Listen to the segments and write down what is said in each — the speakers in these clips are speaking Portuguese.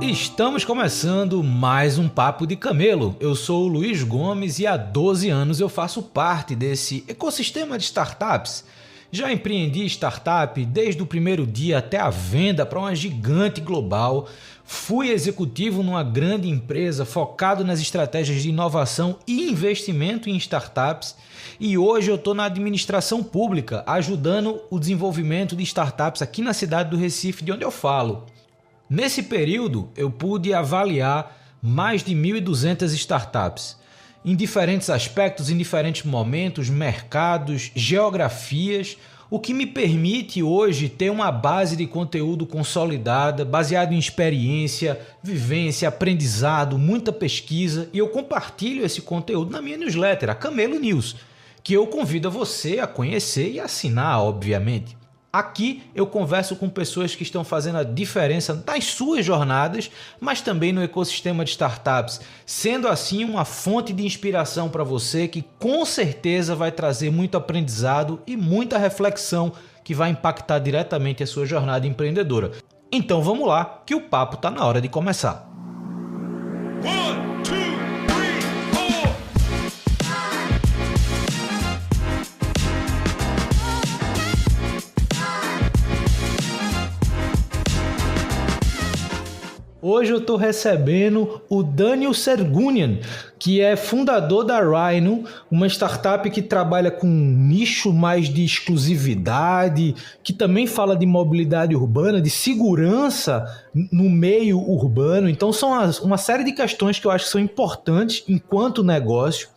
Estamos começando mais um Papo de Camelo. Eu sou o Luiz Gomes e há 12 anos eu faço parte desse ecossistema de startups. Já empreendi startup desde o primeiro dia até a venda para uma gigante global. Fui executivo numa grande empresa focado nas estratégias de inovação e investimento em startups. E hoje eu estou na administração pública, ajudando o desenvolvimento de startups aqui na cidade do Recife, de onde eu falo. Nesse período, eu pude avaliar mais de 1.200 startups, em diferentes aspectos, em diferentes momentos, mercados, geografias, o que me permite hoje ter uma base de conteúdo consolidada, baseado em experiência, vivência, aprendizado, muita pesquisa, e eu compartilho esse conteúdo na minha newsletter, a Camelo News, que eu convido você a conhecer e assinar, obviamente. Aqui eu converso com pessoas que estão fazendo a diferença nas suas jornadas, mas também no ecossistema de startups, sendo assim uma fonte de inspiração para você que com certeza vai trazer muito aprendizado e muita reflexão que vai impactar diretamente a sua jornada empreendedora. Então vamos lá, que o papo está na hora de começar. Hoje eu estou recebendo o Daniel Sergunian, que é fundador da Rhino, uma startup que trabalha com um nicho mais de exclusividade, que também fala de mobilidade urbana, de segurança no meio urbano. Então são uma série de questões que eu acho que são importantes enquanto negócio.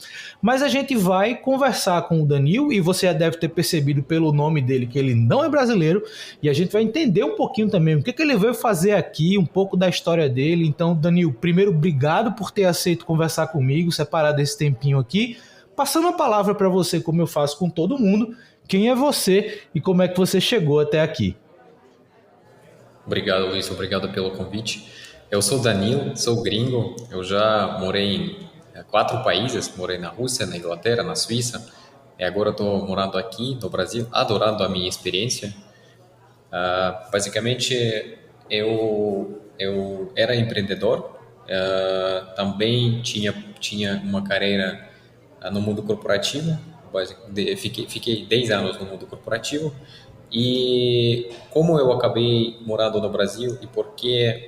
Mas a gente vai conversar com o Daniel, e você já deve ter percebido pelo nome dele que ele não é brasileiro, e a gente vai entender um pouquinho também o que ele veio fazer aqui, um pouco da história dele. Então, Daniel, primeiro, obrigado por ter aceito conversar comigo, separar desse tempinho aqui. Passando a palavra para você, como eu faço com todo mundo, quem é você e como é que você chegou até aqui? Obrigado, Luiz. Obrigado pelo convite. Eu sou Danilo, sou gringo. Eu já morei em 4 países. Morei na Rússia, na Inglaterra, na Suíça. E agora estou morando aqui no Brasil, adorando a minha experiência. Basicamente, eu era empreendedor. Também tinha uma carreira no mundo corporativo. Fiquei 10 anos no mundo corporativo. E como eu acabei morando no Brasil e por que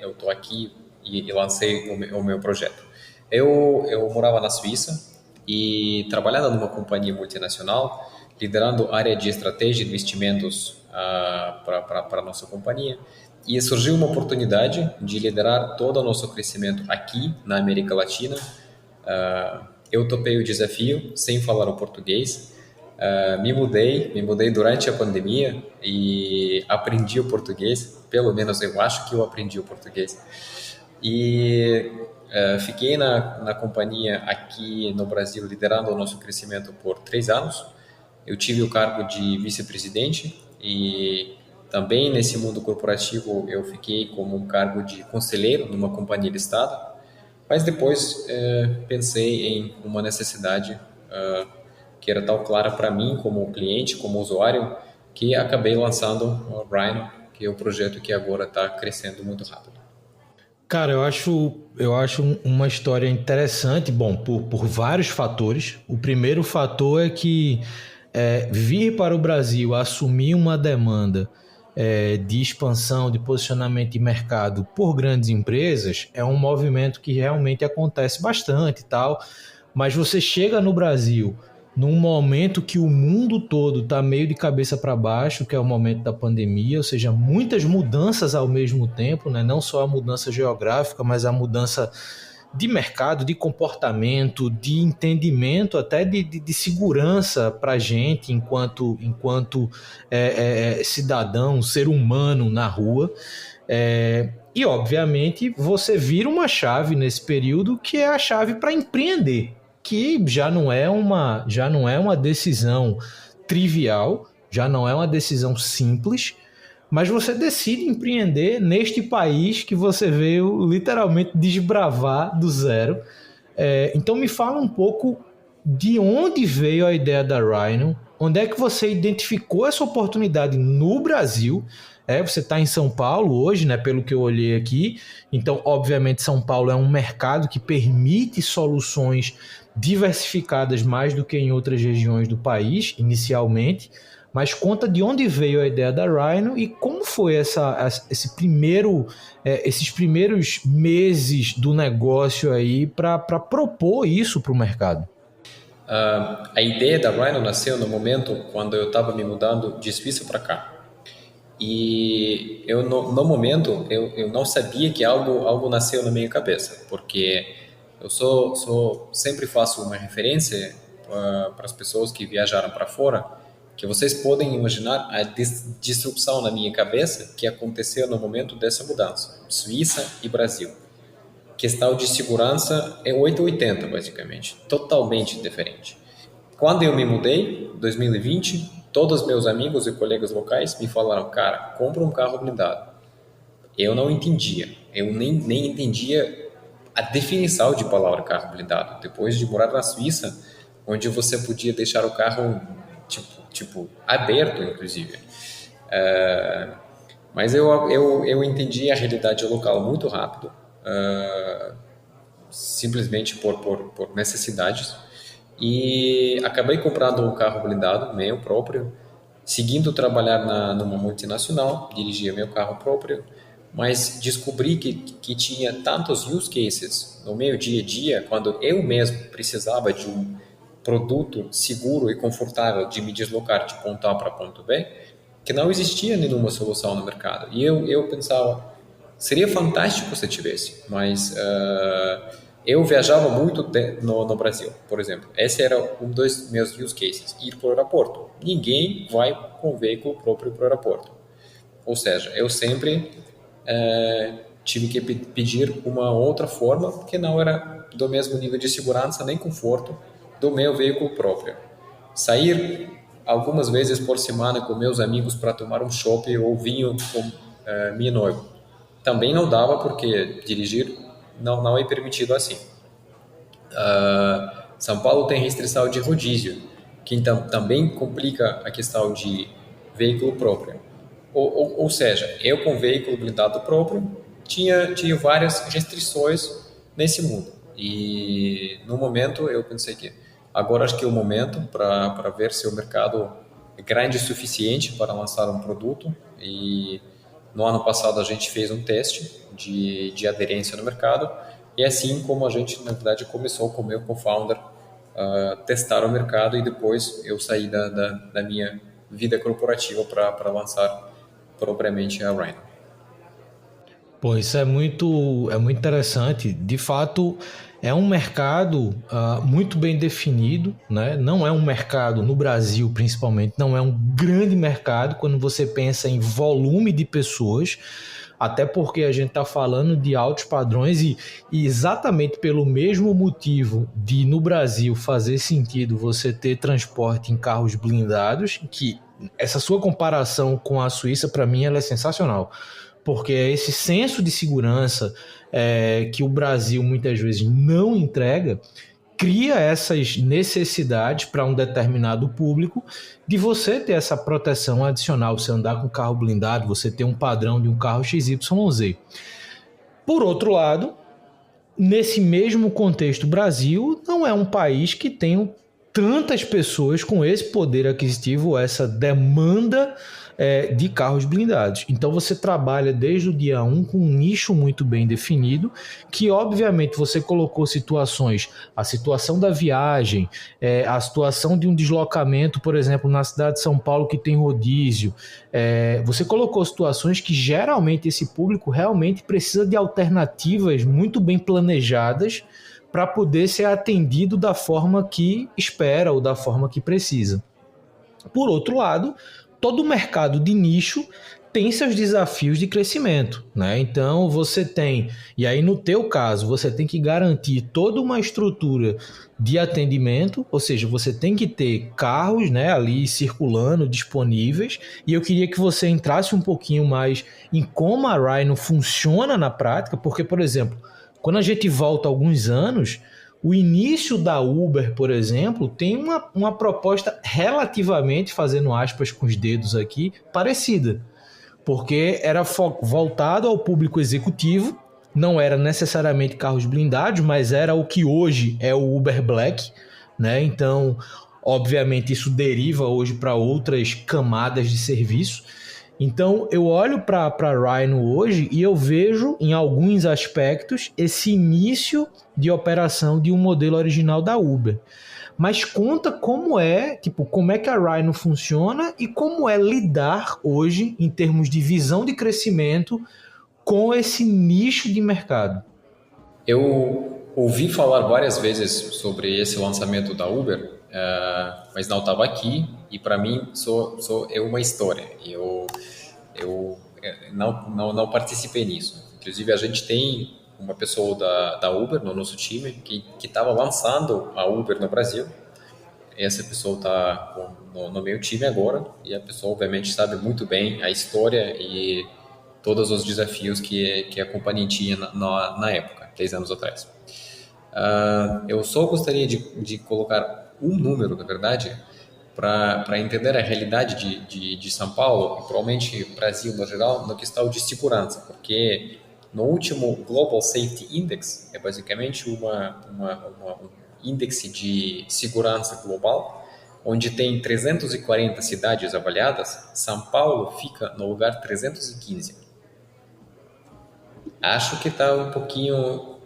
eu estou aqui e lancei o meu projeto. Eu morava na Suíça e trabalhando numa companhia multinacional, liderando a área de estratégia de investimentos para a nossa companhia. E surgiu uma oportunidade de liderar todo o nosso crescimento aqui na América Latina. Eu topei o desafio sem falar o português. Me mudei durante a pandemia e aprendi o português. Pelo menos eu acho que eu aprendi o português. E fiquei na companhia aqui no Brasil liderando o nosso crescimento por 3 anos. Eu tive o cargo de vice-presidente e também nesse mundo corporativo eu fiquei como um cargo de conselheiro numa companhia listada. Mas depois pensei em uma necessidade que era tão clara para mim como cliente, como usuário, que acabei lançando o Rhino, que é o projeto que agora está crescendo muito rápido. Cara, eu acho uma história interessante, bom, por vários fatores. O primeiro fator é que vir para o Brasil assumir uma demanda de expansão, de posicionamento de mercado por grandes empresas é um movimento que realmente acontece bastante e tal, mas você chega no Brasil num momento que o mundo todo está meio de cabeça para baixo, que é o momento da pandemia, ou seja, muitas mudanças ao mesmo tempo, né? Não só a mudança geográfica, mas a mudança de mercado, de comportamento, de entendimento, até de segurança para a gente enquanto cidadão, ser humano na rua. E, obviamente, você vira uma chave nesse período que é a chave para empreender, que já não é uma decisão trivial, já não é uma decisão simples, mas você decide empreender neste país que você veio literalmente desbravar do zero. Então me fala um pouco de onde veio a ideia da Rhino, onde é que você identificou essa oportunidade no Brasil? Você está em São Paulo hoje, né, pelo que eu olhei aqui. Então, obviamente, São Paulo é um mercado que permite soluções diversificadas mais do que em outras regiões do país, inicialmente. Mas conta de onde veio a ideia da Rhino e como foi esses primeiros meses do negócio aí para propor isso para o mercado. A ideia da Rhino nasceu no momento quando eu estava me mudando de Suíça para cá. E eu no momento eu não sabia que algo nasceu na minha cabeça, porque eu sempre faço uma referência para as pessoas que viajaram para fora, que vocês podem imaginar a disrupção na minha cabeça que aconteceu no momento dessa mudança, Suíça e Brasil. Questão de segurança é 880 basicamente, totalmente diferente. Quando eu me mudei, em 2020, todos meus amigos e colegas locais me falaram, cara, compra um carro blindado. Eu não entendia, eu nem entendia a definição de palavra carro blindado. Depois de morar na Suíça, onde você podia deixar o carro tipo aberto, inclusive. Mas eu entendi a realidade local muito rápido, simplesmente por necessidades. E acabei comprando um carro blindado, meu próprio, seguindo trabalhar numa multinacional, dirigia meu carro próprio, mas descobri que tinha tantos use cases no meu dia a dia, quando eu mesmo precisava de um produto seguro e confortável de me deslocar de ponto A para ponto B, que não existia nenhuma solução no mercado. E eu pensava, seria fantástico se tivesse, mas eu viajava muito no Brasil, por exemplo. Esse era um dos meus use cases, ir para o aeroporto. Ninguém vai com veículo próprio para o aeroporto. Ou seja, eu sempre tive que pedir uma outra forma que não era do mesmo nível de segurança nem conforto do meu veículo próprio. Sair algumas vezes por semana com meus amigos para tomar um chopp ou vinho com minha noiva. Também não dava porque dirigir não é permitido assim. São Paulo tem restrição de rodízio, que então também complica a questão de veículo próprio. Ou seja, eu com veículo blindado próprio tinha várias restrições nesse mundo. E no momento eu pensei que agora acho que é o momento para ver se o mercado é grande o suficiente para lançar um produto. E no ano passado a gente fez um teste de aderência no mercado. E assim como a gente, na verdade, começou com o meu co-founder a testar o mercado e depois eu saí da minha vida corporativa para lançar propriamente a Rhino. Pô, isso é muito interessante. De fato, é um mercado muito bem definido, né? Não é um mercado, no Brasil principalmente, não é um grande mercado quando você pensa em volume de pessoas, até porque a gente está falando de altos padrões e exatamente pelo mesmo motivo de, no Brasil, fazer sentido você ter transporte em carros blindados, que essa sua comparação com a Suíça, para mim, ela é sensacional. Porque é esse senso de segurança que o Brasil muitas vezes não entrega, cria essas necessidades para um determinado público de você ter essa proteção adicional, você andar com carro blindado, você ter um padrão de um carro XYZ. Por outro lado, nesse mesmo contexto, o Brasil não é um país que tem tantas pessoas com esse poder aquisitivo, essa demanda de carros blindados. Então você trabalha desde o dia 1 com um nicho muito bem definido, que obviamente você colocou situações, a situação da viagem, a situação de um deslocamento, por exemplo, na cidade de São Paulo que tem rodízio, você colocou situações que geralmente esse público realmente precisa de alternativas muito bem planejadas para poder ser atendido da forma que espera ou da forma que precisa. Por outro lado, todo mercado de nicho tem seus desafios de crescimento, né? Então você tem, e aí no teu caso, você tem que garantir toda uma estrutura de atendimento, ou seja, você tem que ter carros, né, ali circulando, disponíveis, e eu queria que você entrasse um pouquinho mais em como a Rhino funciona na prática, porque, por exemplo, quando a gente volta alguns anos, O início da Uber, por exemplo, tem uma proposta relativamente, fazendo aspas com os dedos aqui, parecida. Porque era voltado ao público executivo, não era necessariamente carros blindados, mas era o que hoje é o Uber Black, né? Então, obviamente, isso deriva hoje para outras camadas de serviço. Então, eu olho para a Rhino hoje e eu vejo, em alguns aspectos, esse início de operação de um modelo original da Uber. Mas conta como é que a Rhino funciona e como é lidar hoje, em termos de visão de crescimento, com esse nicho de mercado. Eu ouvi falar várias vezes sobre esse lançamento da Uber, mas não estava aqui e para mim é uma história. Eu não participei nisso. Inclusive a gente tem uma pessoa da Uber no nosso time que estava lançando a Uber no Brasil. Essa pessoa está no meu time agora e a pessoa obviamente sabe muito bem a história e todos os desafios que a companhia tinha na época, 10 anos atrás. Eu só gostaria de colocar um número, na verdade, para entender a realidade de São Paulo e provavelmente Brasil no geral, no questão de segurança, porque no último Global Safety Index, é basicamente um índice de segurança global, onde tem 340 cidades avaliadas, São Paulo fica no lugar 315. Acho que está um pouquinho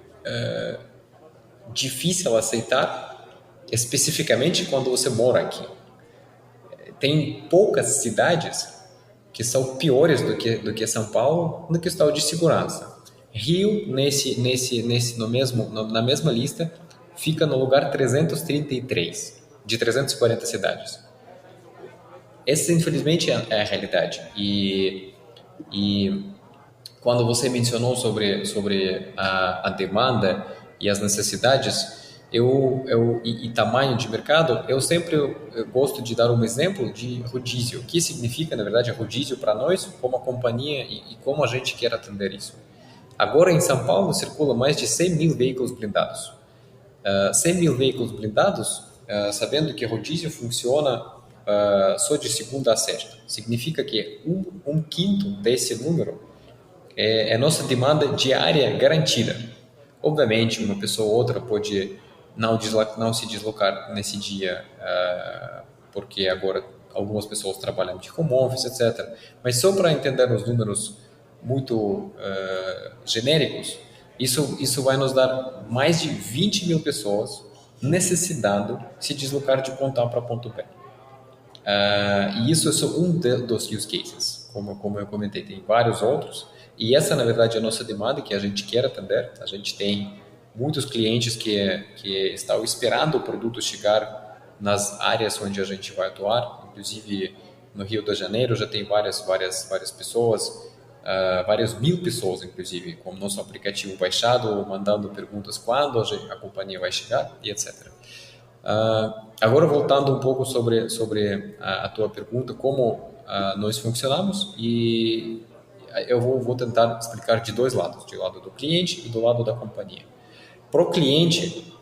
difícil aceitar, especificamente quando você mora aqui. Tem poucas cidades que são piores do que São Paulo no questão de segurança. Rio, na mesma lista, fica no lugar 333 de 340 cidades. Essa, infelizmente, é a realidade. E quando você mencionou sobre a demanda e as necessidades e tamanho de mercado, eu sempre gosto de dar um exemplo de rodízio. O que significa, na verdade, rodízio para nós, como a companhia e como a gente quer atender isso. Agora, em São Paulo, circula mais de 100 mil veículos blindados. 100 mil veículos blindados, sabendo que rodízio funciona só de segunda a sexta. Significa que um quinto desse número é nossa demanda diária garantida. Obviamente, uma pessoa ou outra pode não se deslocar nesse dia, porque agora algumas pessoas trabalham de home office, etc. Mas só para entender os números muito genéricos, isso vai nos dar mais de 20 mil pessoas necessitando se deslocar de ponto A para ponto B. E isso é só um dos use cases, como eu comentei, tem vários outros, e essa, na verdade, é a nossa demanda que a gente quer atender. A gente tem muitos clientes que estão esperando o produto chegar nas áreas onde a gente vai atuar, inclusive no Rio de Janeiro já tem várias pessoas, várias mil pessoas, inclusive, com o nosso aplicativo baixado, mandando perguntas quando a companhia vai chegar e etc. Agora, voltando um pouco sobre a tua pergunta, como nós funcionamos, e eu vou tentar explicar de dois lados, do lado do cliente e do lado da companhia. Para o cliente,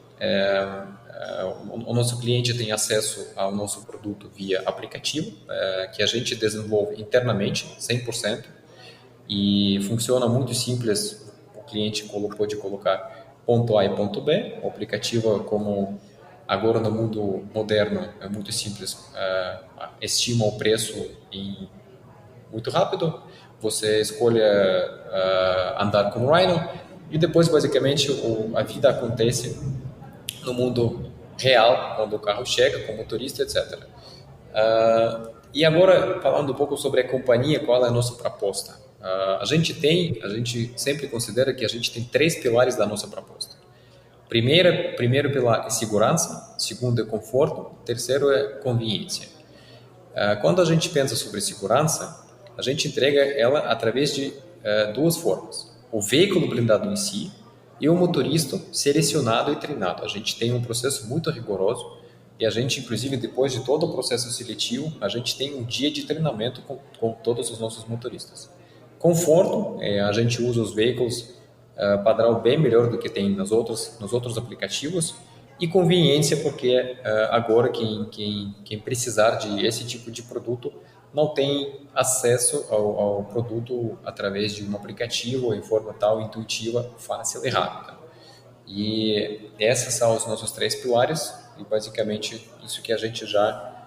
o nosso cliente tem acesso ao nosso produto via aplicativo, que a gente desenvolve internamente, 100%, e funciona muito simples. O cliente pode colocar ponto A e ponto B. O aplicativo, como agora no mundo moderno, é muito simples, estima o preço muito rápido. Você escolhe andar com o Rhino e depois, basicamente, a vida acontece no mundo real, quando o carro chega com o motorista, etc. E agora, falando um pouco sobre a companhia, qual é a nossa proposta? A gente sempre considera que a gente tem 3 pilares da nossa proposta. Primeiro pilar é segurança, segundo é conforto, terceiro é conveniência. Quando a gente pensa sobre segurança, a gente entrega ela através de duas formas. O veículo blindado em si e o motorista selecionado e treinado. A gente tem um processo muito rigoroso e a gente, inclusive, depois de todo o processo seletivo, a gente tem um dia de treinamento com todos os nossos motoristas. Conforto, a gente usa os veículos padrão bem melhor do que tem nos outros aplicativos, e conveniência, porque agora quem precisar de esse tipo de produto não tem acesso ao produto através de um aplicativo em forma tal intuitiva, fácil e rápida. E esses são os nossos três pilares, e basicamente isso que a gente já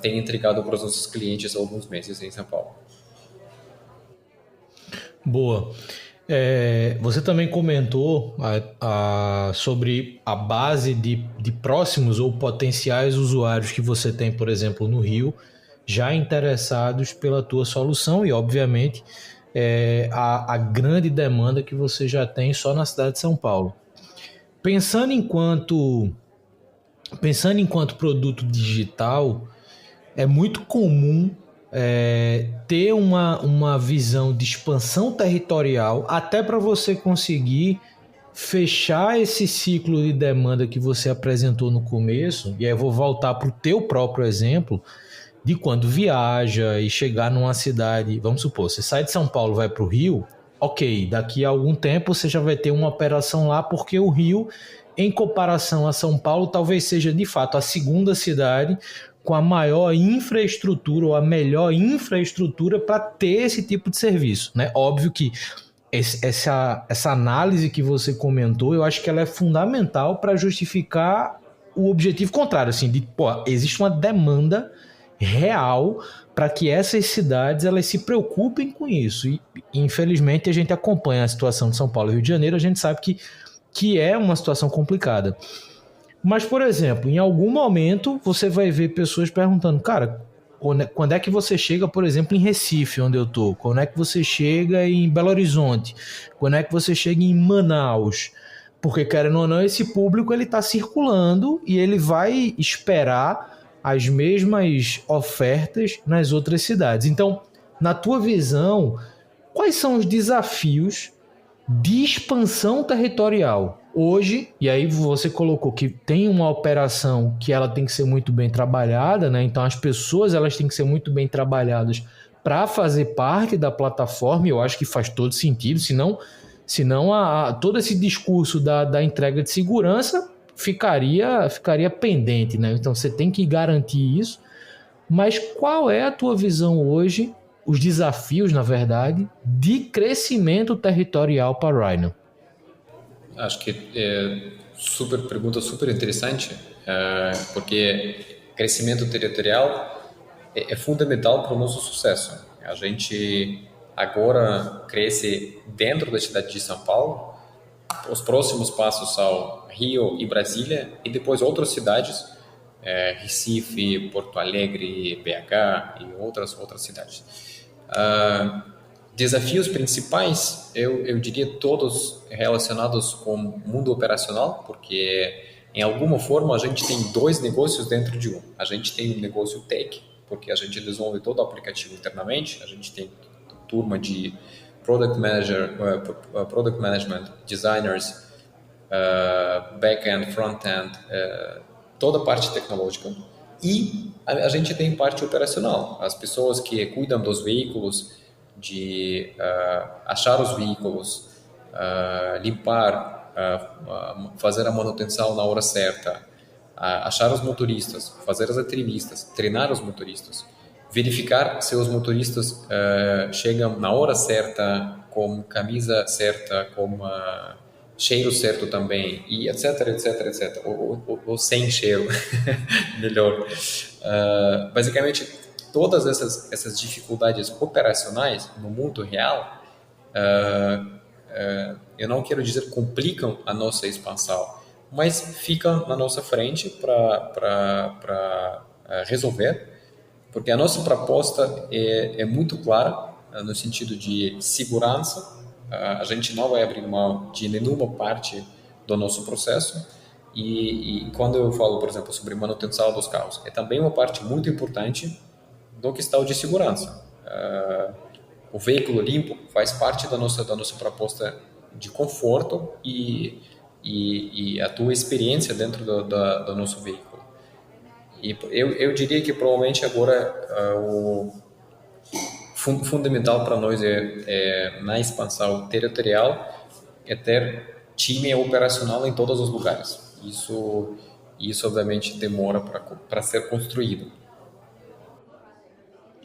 tem entregado para os nossos clientes há alguns meses em São Paulo. Boa. Você também comentou sobre a base de próximos ou potenciais usuários que você tem, por exemplo, no Rio, já interessados pela tua solução e, obviamente, a grande demanda que você já tem só na cidade de São Paulo. Pensando enquanto produto digital, é muito comum ter uma visão de expansão territorial até para você conseguir fechar esse ciclo de demanda que você apresentou no começo. E aí eu vou voltar para o teu próprio exemplo de quando viaja e chegar numa cidade, vamos supor, você sai de São Paulo, vai para o Rio, ok, daqui a algum tempo você já vai ter uma operação lá, porque o Rio, em comparação a São Paulo, talvez seja de fato a segunda cidade com a maior infraestrutura ou a melhor infraestrutura para ter esse tipo de serviço, né? Óbvio que essa análise que você comentou, eu acho que ela é fundamental para justificar o objetivo contrário, assim, de, existe uma demanda real para que essas cidades elas se preocupem com isso. E infelizmente a gente acompanha a situação de São Paulo e Rio de Janeiro, a gente sabe que é uma situação complicada. Mas, por exemplo, em algum momento você vai ver pessoas perguntando, cara, quando é que você chega, por exemplo, em Recife, onde eu tô? Quando é que você chega em Belo Horizonte? Quando é que você chega em Manaus? Porque, querendo ou não, esse público ele está circulando e ele vai esperar as mesmas ofertas nas outras cidades. Então, na tua visão, quais são os desafios de expansão territorial hoje? E aí você colocou que tem uma operação que ela tem que ser muito bem trabalhada, né? Então as pessoas elas têm que ser muito bem trabalhadas para fazer parte da plataforma, e eu acho que faz todo sentido, senão todo esse discurso da entrega de segurança ficaria pendente, né? Então você tem que garantir isso. Mas qual é a tua visão hoje, os desafios, na verdade, de crescimento territorial para a Rhino? Acho que pergunta super interessante, porque crescimento territorial é fundamental para o nosso sucesso. A gente agora cresce dentro da cidade de São Paulo. Os próximos passos são Rio e Brasília, e depois outras cidades, Recife, Porto Alegre, BH e outras cidades. Desafios principais, eu diria todos relacionados com o mundo operacional, porque em alguma forma a gente tem dois negócios dentro de um. A gente tem um negócio tech, porque a gente desenvolve todo o aplicativo internamente, a gente tem turma de product management, designers, back-end, front-end, toda a parte tecnológica. E a gente tem parte operacional, as pessoas que cuidam dos veículos, de achar os veículos, limpar, fazer a manutenção na hora certa, achar os motoristas, fazer as entrevistas, treinar os motoristas, verificar se os motoristas chegam na hora certa, com camisa certa, com cheiro certo também, e etc, etc. Ou sem cheiro, melhor. Basicamente, todas essas dificuldades operacionais no mundo real, eu não quero dizer complicam a nossa expansão, mas ficam na nossa frente para resolver, porque a nossa proposta é muito clara no sentido de segurança. A gente não vai abrir mão de nenhuma parte do nosso processo, e quando eu falo, por exemplo, sobre manutenção dos carros, é também uma parte muito importante do questão de segurança. O veículo limpo faz parte da nossa proposta de conforto e a tua experiência dentro do nosso veículo. E eu diria que provavelmente agora o fundamental para nós na expansão territorial é ter time operacional em todos os lugares. Isso obviamente demora para ser construído.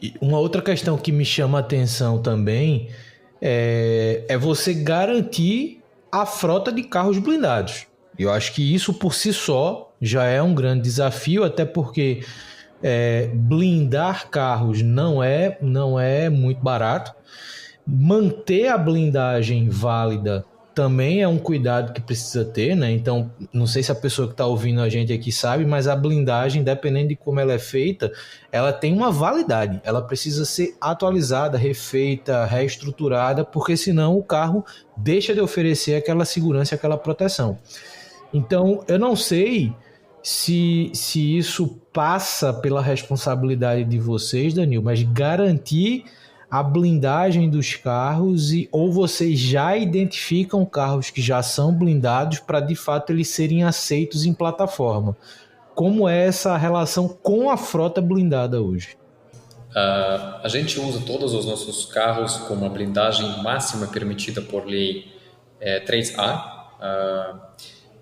E uma outra questão que me chama a atenção também é você garantir a frota de carros blindados. Eu acho que isso por si só já é um grande desafio, até porque blindar carros não é muito barato. Manter a blindagem válida também é um cuidado que precisa ter, né? Então, não sei se a pessoa que está ouvindo a gente aqui sabe, mas a blindagem, dependendo de como ela é feita, ela tem uma validade. Ela precisa ser atualizada, refeita, reestruturada, porque senão o carro deixa de oferecer aquela segurança, aquela proteção. Então, eu não sei se isso passa pela responsabilidade de vocês, Danilo, mas garantir a blindagem dos carros ou vocês já identificam carros que já são blindados para de fato eles serem aceitos em plataforma. Como é essa relação com a frota blindada hoje? A gente usa todos os nossos carros com uma blindagem máxima permitida por lei 3A.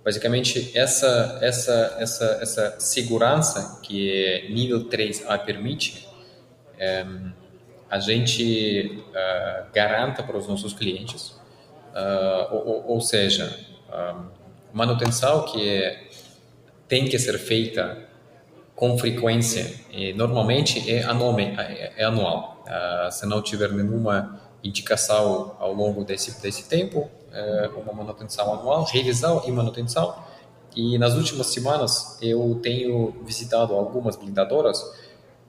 Basicamente, essa segurança que nível 3A permite, a gente garanta para os nossos clientes, ou seja, manutenção que tem que ser feita com frequência, e normalmente é anual. Se não tiver nenhuma indicação ao longo desse tempo, uma manutenção anual, revisão e manutenção. E nas últimas semanas eu tenho visitado algumas blindadoras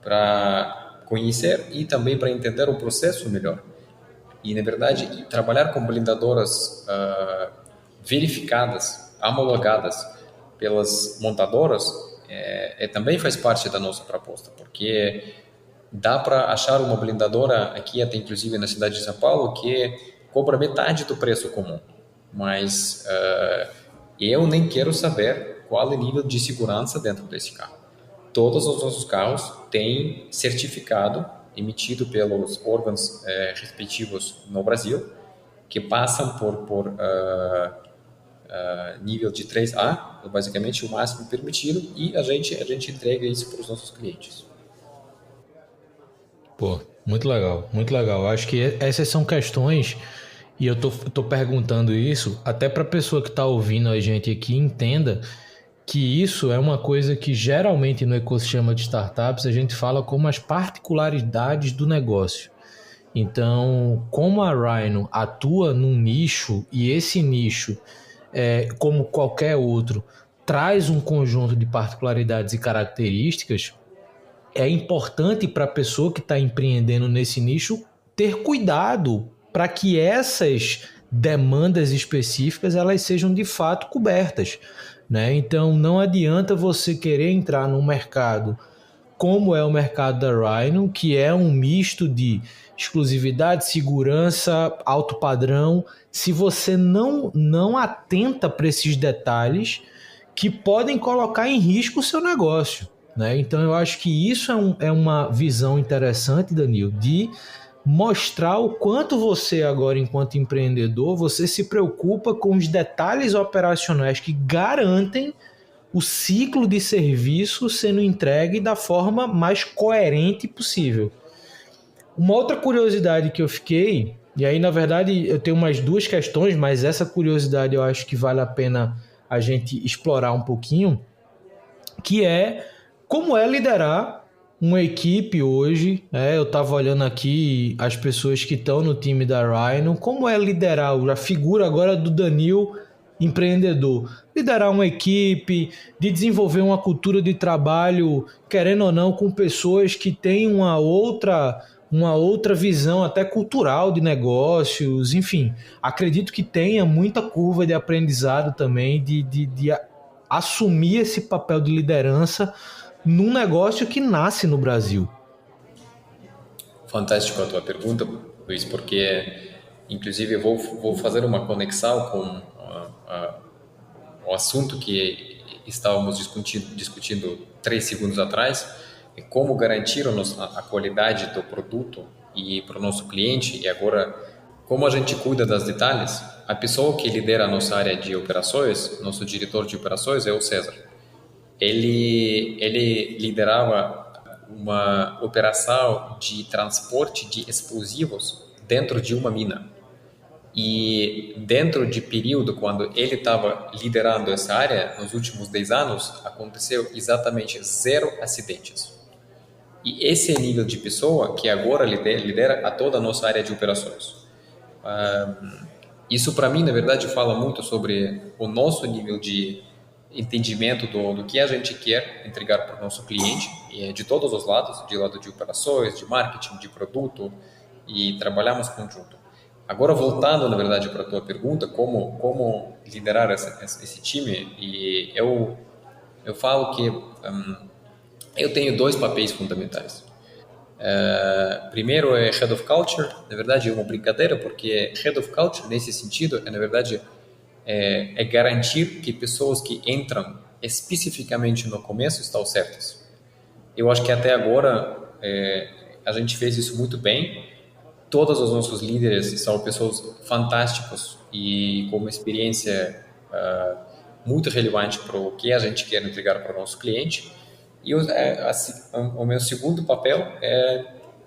para conhecer e também para entender o processo melhor. E, na verdade, trabalhar com blindadoras verificadas, homologadas pelas montadoras, também faz parte da nossa proposta, porque dá para achar uma blindadora aqui, até inclusive na cidade de São Paulo, que cobra metade do preço comum. Mas eu nem quero saber qual é o nível de segurança dentro desse carro. Todos os nossos carros têm certificado emitido pelos órgãos respectivos no Brasil, que passam por nível de 3A, basicamente o máximo permitido, e a gente entrega isso para os nossos clientes. Pô, muito legal, muito legal. Eu acho que essas são questões, e eu tô perguntando isso até para a pessoa que está ouvindo a gente aqui entenda que isso é uma coisa que geralmente no ecossistema de startups a gente fala como as particularidades do negócio. Então, como a Rhino atua num nicho, e esse nicho, como qualquer outro, traz um conjunto de particularidades e características, é importante para a pessoa que está empreendendo nesse nicho ter cuidado para que essas demandas específicas elas sejam de fato cobertas, né? Então não adianta você querer entrar num mercado como é o mercado da Rhino, que é um misto de exclusividade, segurança, alto padrão, se você não atenta para esses detalhes que podem colocar em risco o seu negócio, né? Então eu acho que isso é uma visão interessante, Danilo, de mostrar o quanto você agora, enquanto empreendedor, você se preocupa com os detalhes operacionais que garantem o ciclo de serviço sendo entregue da forma mais coerente possível. Uma outra curiosidade que eu fiquei, e aí na verdade eu tenho umas duas questões, mas essa curiosidade eu acho que vale a pena a gente explorar um pouquinho, que é como é liderar uma equipe hoje, eu estava olhando aqui as pessoas que estão no time da Rhino, como é liderar a figura agora do Danilo empreendedor, liderar uma equipe, de desenvolver uma cultura de trabalho, querendo ou não, com pessoas que têm uma outra visão até cultural de negócios, enfim, acredito que tenha muita curva de aprendizado também, de assumir esse papel de liderança num negócio que nasce no Brasil. Fantástico a tua pergunta, Luiz, porque inclusive eu vou fazer uma conexão com o assunto que estávamos discutindo 3 segundos atrás, é como garantir a qualidade do produto e para o nosso cliente, e agora como a gente cuida das detalhes, a pessoa que lidera a nossa área de operações, nosso diretor de operações é o César. Ele liderava uma operação de transporte de explosivos dentro de uma mina. E dentro de período, quando ele estava liderando essa área, nos últimos 10 anos, aconteceu exatamente 0 acidentes. E esse é o nível de pessoa que agora lidera a toda a nossa área de operações. Isso, para mim, na verdade, fala muito sobre o nosso nível de entendimento do que a gente quer entregar para o nosso cliente, de todos os lados, de lado de operações, de marketing, de produto, e trabalhamos conjunto. Agora, voltando, na verdade, para a tua pergunta, como liderar esse time, e eu falo que eu tenho 2 papéis fundamentais. Primeiro é Head of Culture, na verdade é uma brincadeira, porque Head of Culture, nesse sentido, na verdade, é garantir que pessoas que entram especificamente no começo estão certas. Eu acho que até agora a gente fez isso muito bem. Todos os nossos líderes são pessoas fantásticas e com uma experiência muito relevante para o que a gente quer entregar para o nosso cliente. E o meu segundo papel é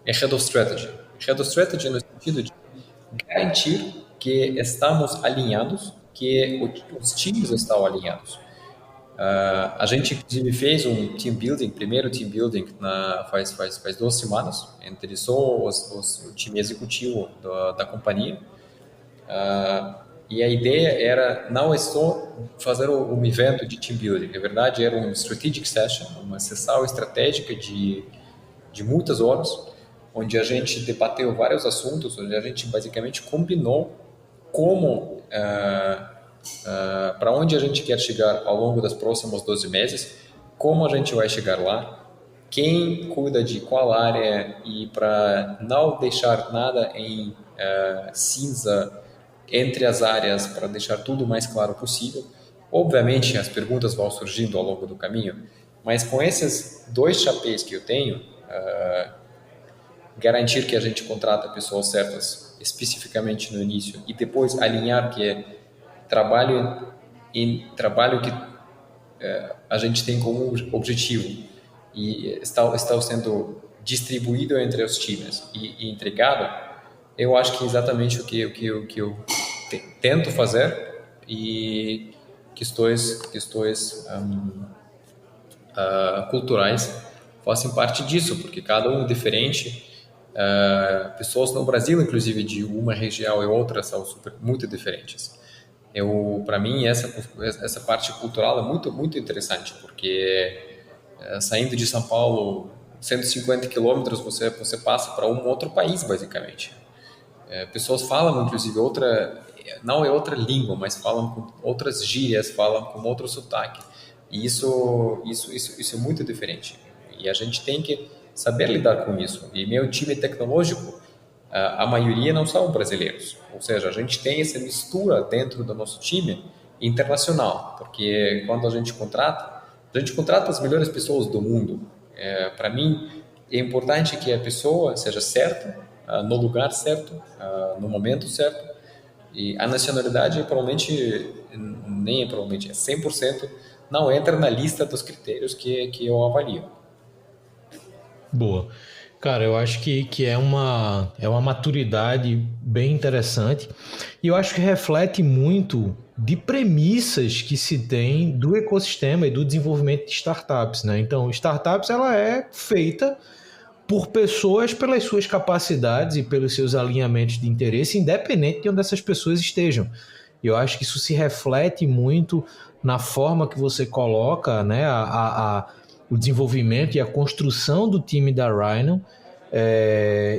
Head of Strategy. Head of Strategy no sentido de garantir que estamos alinhados, que os times estão alinhados. A gente, inclusive, fez um team building, primeiro team building faz 2 semanas, entre só o time executivo da companhia. E a ideia era não é só fazer um evento de team building, na verdade era um strategic session, uma sessão estratégica de muitas horas, onde a gente debateu vários assuntos, onde a gente basicamente combinou como para onde a gente quer chegar ao longo dos próximos 12 meses, como a gente vai chegar lá, quem cuida de qual área, e para não deixar nada em cinza entre as áreas, para deixar tudo o mais claro possível. Obviamente, as perguntas vão surgindo ao longo do caminho, mas com esses 2 chapéus que eu tenho, garantir que a gente contrata pessoas certas especificamente no início e depois alinhar que é trabalho que a gente tem como objetivo e está sendo distribuído entre os times e entregado. Eu acho que é exatamente o que eu tento fazer, e questões culturais fazem parte disso, porque cada um é diferente. Pessoas no Brasil, inclusive, de uma região e outra, são muito diferentes. Para mim, essa parte cultural é muito, muito interessante, porque saindo de São Paulo, 150 quilômetros, você passa para um outro país, basicamente. Pessoas falam, inclusive, não é outra língua, mas falam com outras gírias, falam com outro sotaque. E isso é muito diferente. E a gente tem que saber lidar com isso. E meu time tecnológico, a maioria não são brasileiros. Ou seja, a gente tem essa mistura dentro do nosso time internacional, porque quando a gente contrata as melhores pessoas do mundo. Para mim, é importante que a pessoa seja certa, no lugar certo, no momento certo. E a nacionalidade provavelmente é 100%, não entra na lista dos critérios que eu avalio. Boa. Cara, eu acho que é uma maturidade bem interessante, e eu acho que reflete muito de premissas que se tem do ecossistema e do desenvolvimento de startups, né? Então, startups, ela é feita por pessoas, pelas suas capacidades e pelos seus alinhamentos de interesse, independente de onde essas pessoas estejam. Eu acho que isso se reflete muito na forma que você coloca, né, o desenvolvimento e a construção do time da Rhino,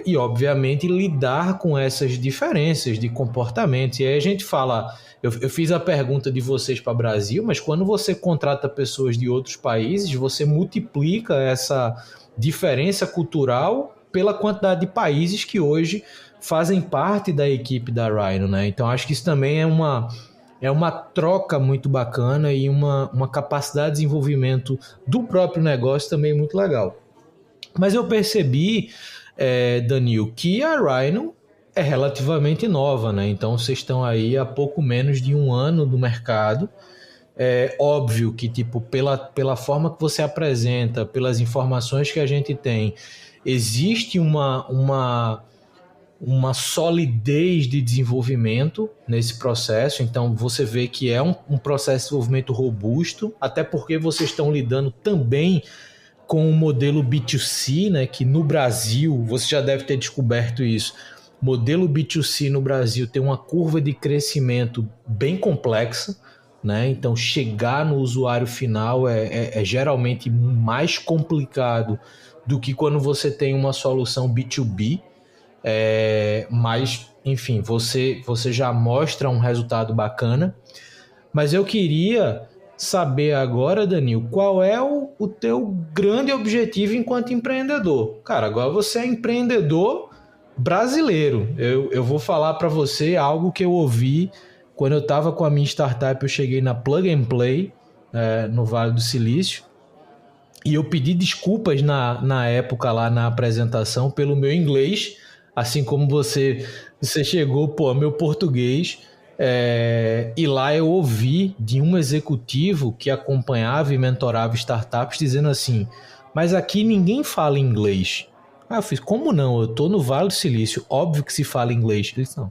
e obviamente lidar com essas diferenças de comportamento. E aí a gente fala, eu fiz a pergunta de vocês para o Brasil, mas quando você contrata pessoas de outros países, você multiplica essa diferença cultural pela quantidade de países que hoje fazem parte da equipe da Rhino, né? Então acho que isso também é uma troca muito bacana e uma capacidade de desenvolvimento do próprio negócio também muito legal. Mas eu percebi, Danil, que a Rhino é relativamente nova, né? Então vocês estão aí há pouco menos de um ano no mercado. É óbvio que, tipo, pela forma que você apresenta, pelas informações que a gente tem, existe uma solidez de desenvolvimento nesse processo. Então você vê que é um processo de desenvolvimento robusto, até porque vocês estão lidando também com o modelo B2C, né, que no Brasil, você já deve ter descoberto isso, modelo B2C no Brasil tem uma curva de crescimento bem complexa, né? Então chegar no usuário final é geralmente mais complicado do que quando você tem uma solução B2B, mas enfim, você já mostra um resultado bacana. Mas eu queria saber agora, Danilo, qual é o teu grande objetivo enquanto empreendedor? Cara, agora você é empreendedor brasileiro. Eu vou falar para você algo que eu ouvi quando eu estava com a minha startup. Eu cheguei na Plug and Play, no Vale do Silício, e eu pedi desculpas na época lá na apresentação pelo meu inglês, assim como você chegou, pô, meu português. E lá eu ouvi de um executivo que acompanhava e mentorava startups dizendo assim, mas aqui ninguém fala inglês. Eu fiz, como não? Eu estou no Vale do Silício, óbvio que se fala inglês. Ele disse, não,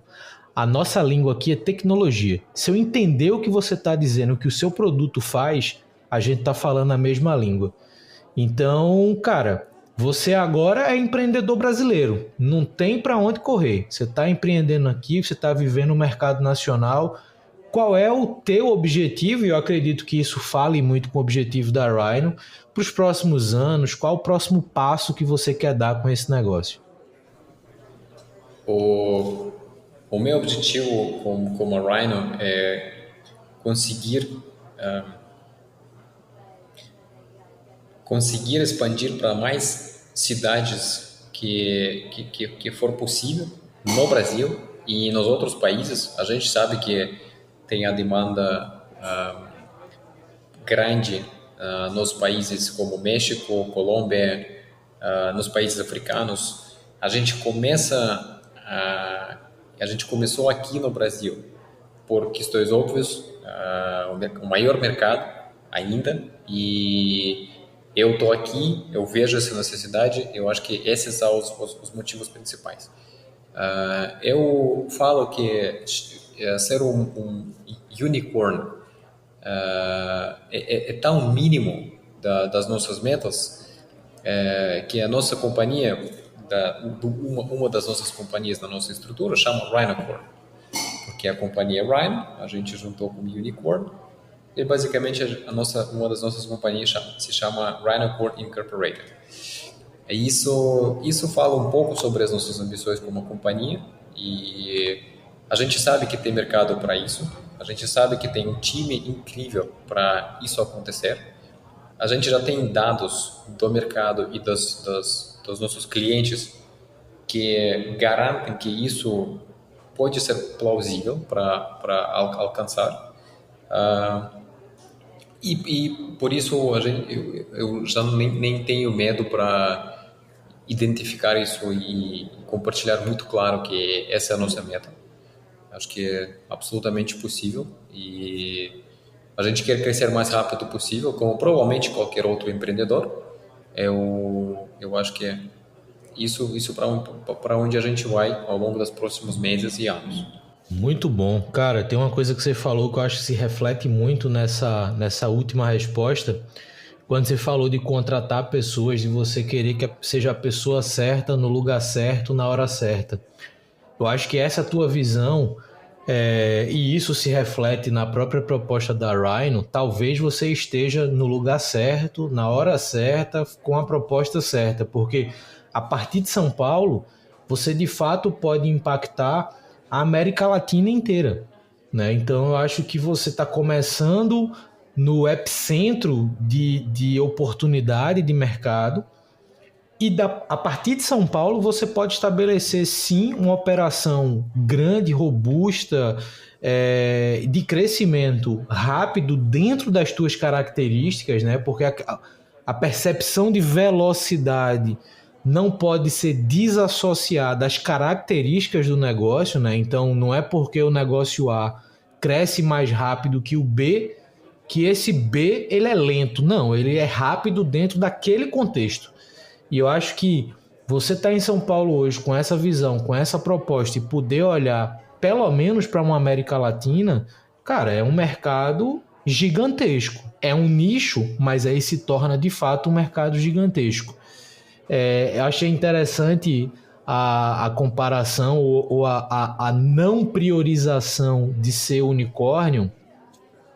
a nossa língua aqui é tecnologia. Se eu entender o que você está dizendo, o que o seu produto faz, a gente está falando a mesma língua. Então, cara, você agora é empreendedor brasileiro. Não tem para onde correr. Você está empreendendo aqui, você está vivendo no mercado nacional. Qual é o teu objetivo? E eu acredito que isso fale muito com o objetivo da Rhino para os próximos anos. Qual o próximo passo que você quer dar com esse negócio? O meu objetivo como a Rhino é conseguir expandir para mais cidades que for possível no Brasil e nos outros países. A gente sabe que tem a demanda grande nos países como México, Colômbia, nos países africanos. A gente começou aqui no Brasil por questões óbvias, o maior mercado ainda, e eu estou aqui, eu vejo essa necessidade, eu acho que esses são os motivos principais. Eu falo que ser um unicorn é tão mínimo das nossas metas, que a nossa companhia, uma das nossas companhias da nossa estrutura chama Rhinocorn, porque a companhia Rhino, a gente juntou com o Unicorn, e basicamente uma das nossas companhias se chama Rhinocorn Incorporated. Isso fala um pouco sobre as nossas ambições como companhia, e a gente sabe que tem mercado para isso, a gente sabe que tem um time incrível para isso acontecer, a gente já tem dados do mercado e dos nossos clientes que garantem que isso pode ser plausível para alcançar. E por isso eu já nem tenho medo para identificar isso e compartilhar muito claro que essa é a nossa meta. Acho que é absolutamente possível e a gente quer crescer o mais rápido possível, como provavelmente qualquer outro empreendedor. Eu acho que é isso para onde a gente vai ao longo dos próximos meses e anos. Muito bom. Cara, tem uma coisa que você falou que eu acho que se reflete muito nessa última resposta, quando você falou de contratar pessoas, de você querer que seja a pessoa certa, no lugar certo, na hora certa. Eu acho que essa tua visão, e isso se reflete na própria proposta da Rhino, talvez você esteja no lugar certo, na hora certa, com a proposta certa, porque a partir de São Paulo, você de fato pode impactar a América Latina inteira, né? Então eu acho que você está começando no epicentro de oportunidade de mercado, e a partir de São Paulo você pode estabelecer sim uma operação grande, robusta, de crescimento rápido dentro das tuas características, né? Porque a percepção de velocidade não pode ser desassociada das características do negócio, né? Então, não é porque o negócio A cresce mais rápido que o B, que esse B ele é lento. Não, ele é rápido dentro daquele contexto. E eu acho que você está em São Paulo hoje com essa visão, com essa proposta e poder olhar pelo menos para uma América Latina, cara, é um mercado gigantesco. É um nicho, mas aí se torna de fato um mercado gigantesco. Eu achei interessante a comparação ou a não priorização de ser unicórnio,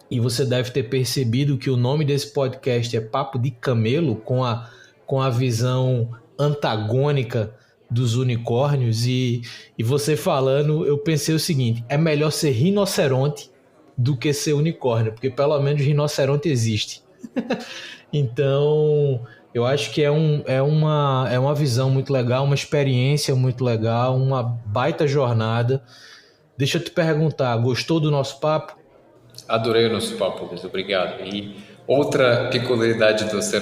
e você deve ter percebido que o nome desse podcast é Papo de Camelo, com a visão antagônica dos unicórnios, e você falando, eu pensei o seguinte: é melhor ser rinoceronte do que ser unicórnio, porque pelo menos rinoceronte existe. Então, eu acho que é uma visão muito legal, uma experiência muito legal, uma baita jornada. Deixa eu te perguntar, gostou do nosso papo? Adorei o nosso papo, Luiz, obrigado. E outra peculiaridade do ser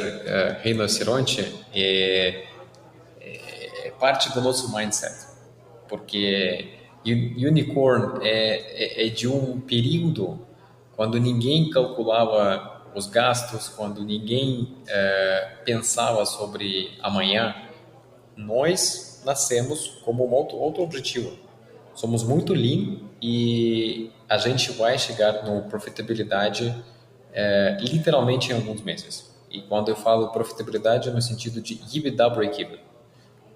rinoceronte é parte do nosso mindset, porque unicorn é de um período quando ninguém calculava os gastos, quando ninguém pensava sobre amanhã. Nós nascemos como um outro objetivo. Somos muito lean e a gente vai chegar no profitabilidade literalmente em alguns meses. E quando eu falo profitabilidade é no sentido de EBITDA break-even.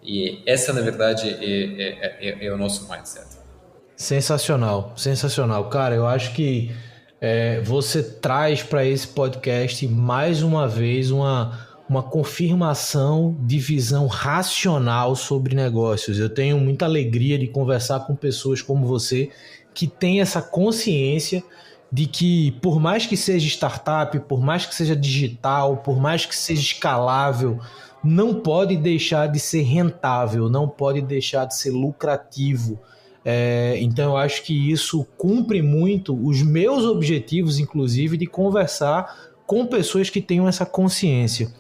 E essa, na verdade, é o nosso mindset. Sensacional, sensacional. Cara, eu acho que você traz para esse podcast mais uma vez uma confirmação de visão racional sobre negócios. Eu tenho muita alegria de conversar com pessoas como você que tem essa consciência de que, por mais que seja startup, por mais que seja digital, por mais que seja escalável, não pode deixar de ser rentável, não pode deixar de ser lucrativo. Então eu acho que isso cumpre muito os meus objetivos, inclusive, de conversar com pessoas que tenham essa consciência.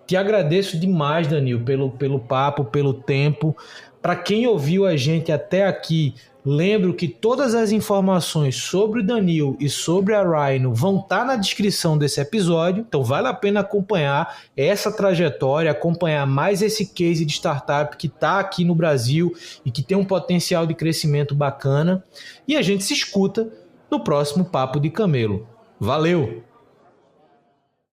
Te agradeço demais, Danilo, pelo papo, pelo tempo. Para quem ouviu a gente até aqui, lembro que todas as informações sobre o Danilo e sobre a Rhino vão estar na descrição desse episódio, então vale a pena acompanhar essa trajetória, acompanhar mais esse case de startup que está aqui no Brasil e que tem um potencial de crescimento bacana. E a gente se escuta no próximo Papo de Camelo. Valeu!